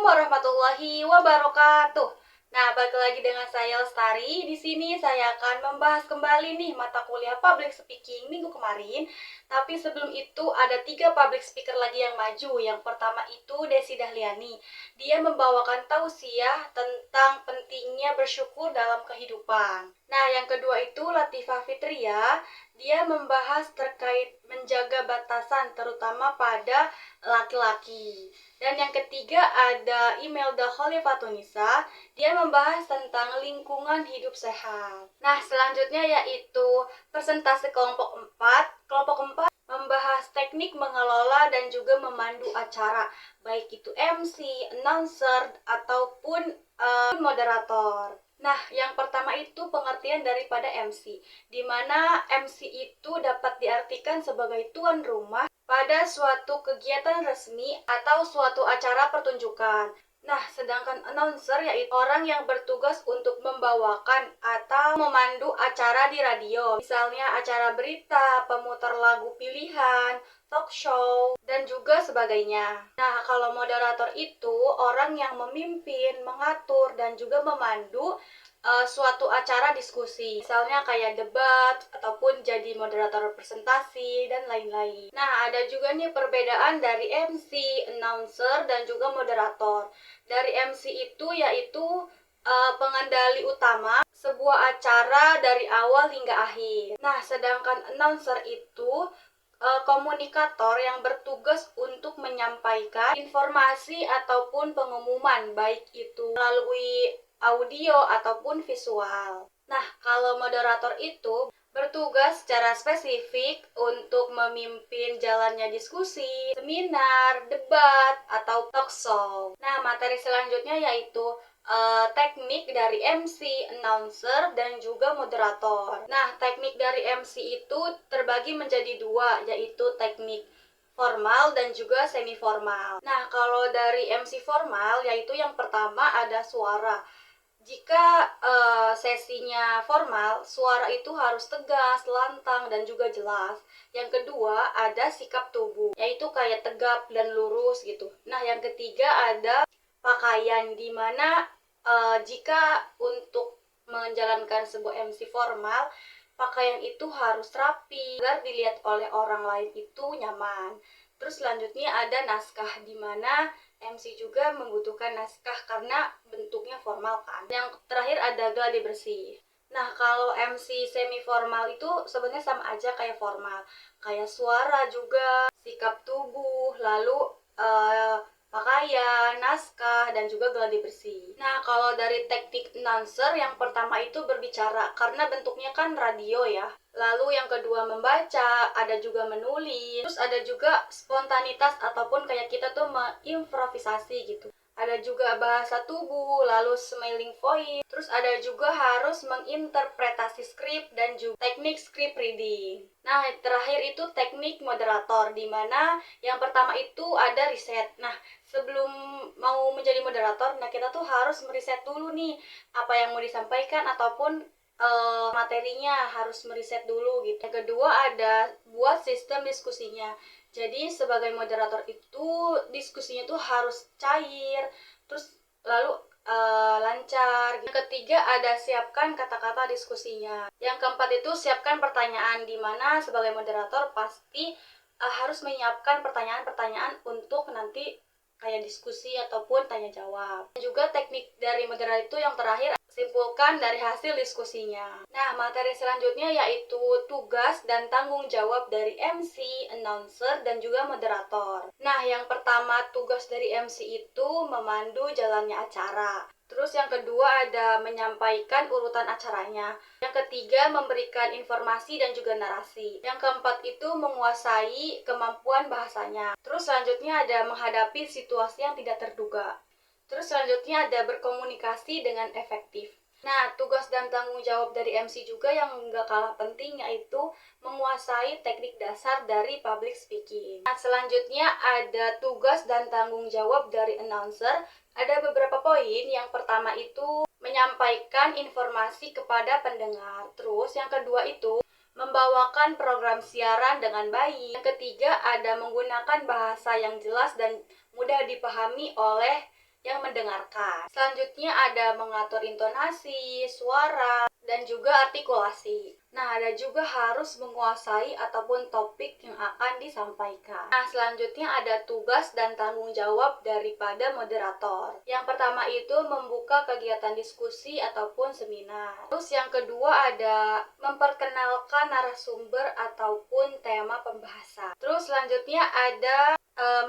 warahmatullahi wabarakatuh. Nah, balik lagi dengan saya Lestari. Di sini saya akan membahas kembali nih mata kuliah Public Speaking minggu kemarin. Tapi sebelum itu ada 3 public speaker lagi yang maju. Yang pertama itu Desi Dahliani. Dia membawakan tausiah tentang pentingnya bersyukur dalam kehidupan. Nah, yang kedua itu Latifah Fitria. Dia membahas terkait menjaga batasan terutama pada laki-laki. Dan yang ketiga ada Imelda Khalifatunisa. Dia membahas tentang lingkungan hidup sehat. Nah, selanjutnya yaitu presentasi kelompok 4. Kelompok 4 membahas teknik mengelola dan juga memandu acara, baik itu MC, announcer, ataupun moderator. Nah, yang pertama itu pengertian daripada MC, di mana MC itu dapat diartikan sebagai tuan rumah pada suatu kegiatan resmi atau suatu acara pertunjukan. Nah, sedangkan announcer yaitu orang yang bertugas untuk membawakan atau memandu acara di radio. Misalnya acara berita, pemutar lagu pilihan, talk show, dan juga sebagainya. Nah, kalau moderator itu orang yang memimpin, mengatur, dan juga memandu suatu acara diskusi, misalnya kayak debat ataupun jadi moderator presentasi dan lain-lain. Nah, ada juga nih perbedaan dari MC, announcer, dan juga moderator. Dari MC itu yaitu pengendali utama sebuah acara dari awal hingga akhir. Nah, sedangkan announcer itu komunikator yang bertugas untuk menyampaikan informasi ataupun pengumuman, baik itu melalui audio ataupun visual. Nah, kalau moderator itu bertugas secara spesifik untuk memimpin jalannya diskusi, seminar, debat, atau talk show. Nah, materi selanjutnya yaitu teknik dari MC, announcer, dan juga moderator. Nah, teknik dari MC itu terbagi menjadi 2, yaitu teknik formal dan juga semi formal. Nah, kalau dari MC formal yaitu yang pertama ada suara. Jika sesinya formal, suara itu harus tegas, lantang, dan juga jelas. Yang kedua ada sikap tubuh, yaitu kayak tegap dan lurus gitu. Nah, yang ketiga ada pakaian, di mana jika untuk menjalankan sebuah MC formal, pakaian itu harus rapi agar dilihat oleh orang lain itu nyaman. Terus selanjutnya ada naskah, di mana MC juga membutuhkan naskah karena bentuknya formal kan. Yang terakhir ada gladi bersih. Nah, kalau MC semi formal itu sebenarnya sama aja kayak formal. Kayak suara juga, sikap tubuh, lalu pakaian, naskah, dan juga gladi bersih. Nah, kalau dari teknik announcer, yang pertama itu berbicara, karena bentuknya kan radio ya. Lalu yang kedua membaca, ada juga menulis, terus ada juga spontanitas ataupun kayak kita tuh mengimprovisasi gitu. Ada juga bahasa tubuh, lalu smiling voice, terus ada juga harus menginterpretasi skrip dan juga teknik script reading. Nah, terakhir itu teknik moderator, di mana yang pertama itu ada riset. Nah, sebelum mau menjadi moderator, nah kita tuh harus meriset dulu nih apa yang mau disampaikan ataupun materinya harus meriset dulu gitu. Yang kedua ada buat sistem diskusinya. Jadi sebagai moderator itu diskusinya tuh harus cair, terus lalu lancar. Yang ketiga ada siapkan kata-kata diskusinya. Yang keempat itu siapkan pertanyaan, di mana sebagai moderator pasti harus menyiapkan pertanyaan-pertanyaan untuk nanti kayak diskusi ataupun tanya jawab. Juga teknik dari moderator itu yang terakhir, simpulkan dari hasil diskusinya. Nah, materi selanjutnya yaitu tugas dan tanggung jawab dari MC, announcer, dan juga moderator. Nah, yang pertama tugas dari MC itu memandu jalannya acara. Terus yang kedua ada menyampaikan urutan acaranya. Yang ketiga memberikan informasi dan juga narasi. Yang keempat itu menguasai kemampuan bahasanya. Terus selanjutnya ada menghadapi situasi yang tidak terduga. Terus selanjutnya ada berkomunikasi dengan efektif. Nah, tugas dan tanggung jawab dari MC juga yang nggak kalah penting yaitu menguasai teknik dasar dari public speaking. Nah, selanjutnya ada tugas dan tanggung jawab dari announcer. Ada beberapa poin. Yang pertama itu menyampaikan informasi kepada pendengar. Terus yang kedua itu membawakan program siaran dengan baik. Yang ketiga ada menggunakan bahasa yang jelas dan mudah dipahami oleh yang mendengarkan. Selanjutnya ada mengatur intonasi, suara, dan juga artikulasi. Nah, ada juga harus menguasai ataupun topik yang akan disampaikan. Nah, selanjutnya ada tugas dan tanggung jawab daripada moderator. Yang pertama itu membuka kegiatan diskusi ataupun seminar. Terus yang kedua ada memperkenalkan narasumber ataupun tema pembahasan. Terus selanjutnya ada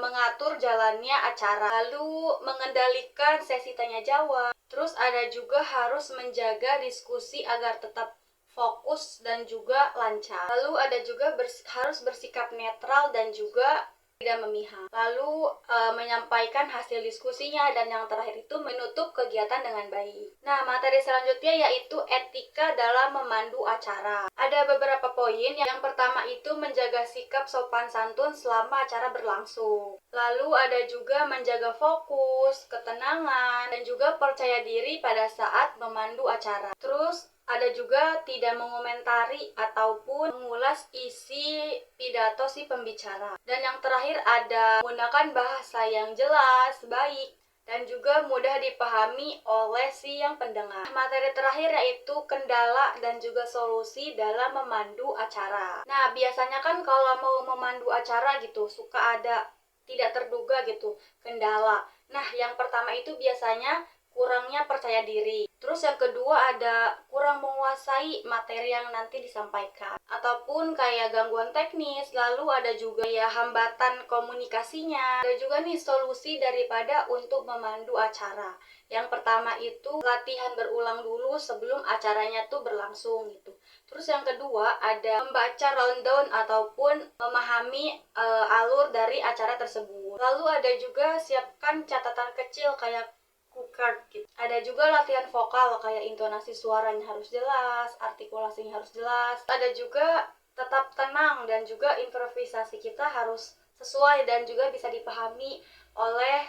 mengatur jalannya acara, lalu mengendalikan sesi tanya jawab. Terus ada juga harus menjaga diskusi agar tetap fokus dan juga lancar. Lalu ada juga harus bersikap netral dan juga tidak memihak. Lalu menyampaikan hasil diskusinya, dan yang terakhir itu menutup kegiatan dengan baik. Nah, materi selanjutnya yaitu etika dalam memandu acara. Ada beberapa poin. Yang pertama itu menjaga sikap sopan santun selama acara berlangsung. Lalu ada juga menjaga fokus, ketenangan, dan juga percaya diri pada saat memandu acara. Terus ada juga tidak mengomentari ataupun mengulas isi pidato si pembicara. Dan yang terakhir ada menggunakan bahasa yang jelas, baik, dan juga mudah dipahami oleh si yang pendengar. Materi terakhir yaitu kendala dan juga solusi dalam memandu acara. Nah, biasanya kan kalau mau memandu acara gitu, suka ada tidak terduga gitu kendala. Nah, yang pertama itu biasanya kurangnya percaya diri. Terus yang kedua ada kurang menguasai materi yang nanti disampaikan. Ataupun kayak gangguan teknis, lalu ada juga ya hambatan komunikasinya. Ada juga nih solusi daripada untuk memandu acara. Yang pertama itu latihan berulang dulu sebelum acaranya tuh berlangsung gitu. Terus yang kedua ada membaca rundown ataupun memahami alur dari acara tersebut. Lalu ada juga siapkan catatan kecil kayak card gitu. Ada juga latihan vokal kayak intonasi suaranya harus jelas, artikulasinya harus jelas. Ada juga tetap tenang dan juga improvisasi kita harus sesuai dan juga bisa dipahami oleh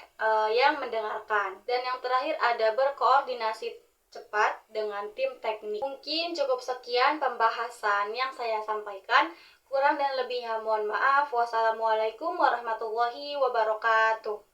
yang mendengarkan. Dan yang terakhir ada berkoordinasi cepat dengan tim teknik. Mungkin cukup sekian pembahasan yang saya sampaikan. Kurang dan lebihnya mohon maaf. Wassalamualaikum warahmatullahi wabarakatuh.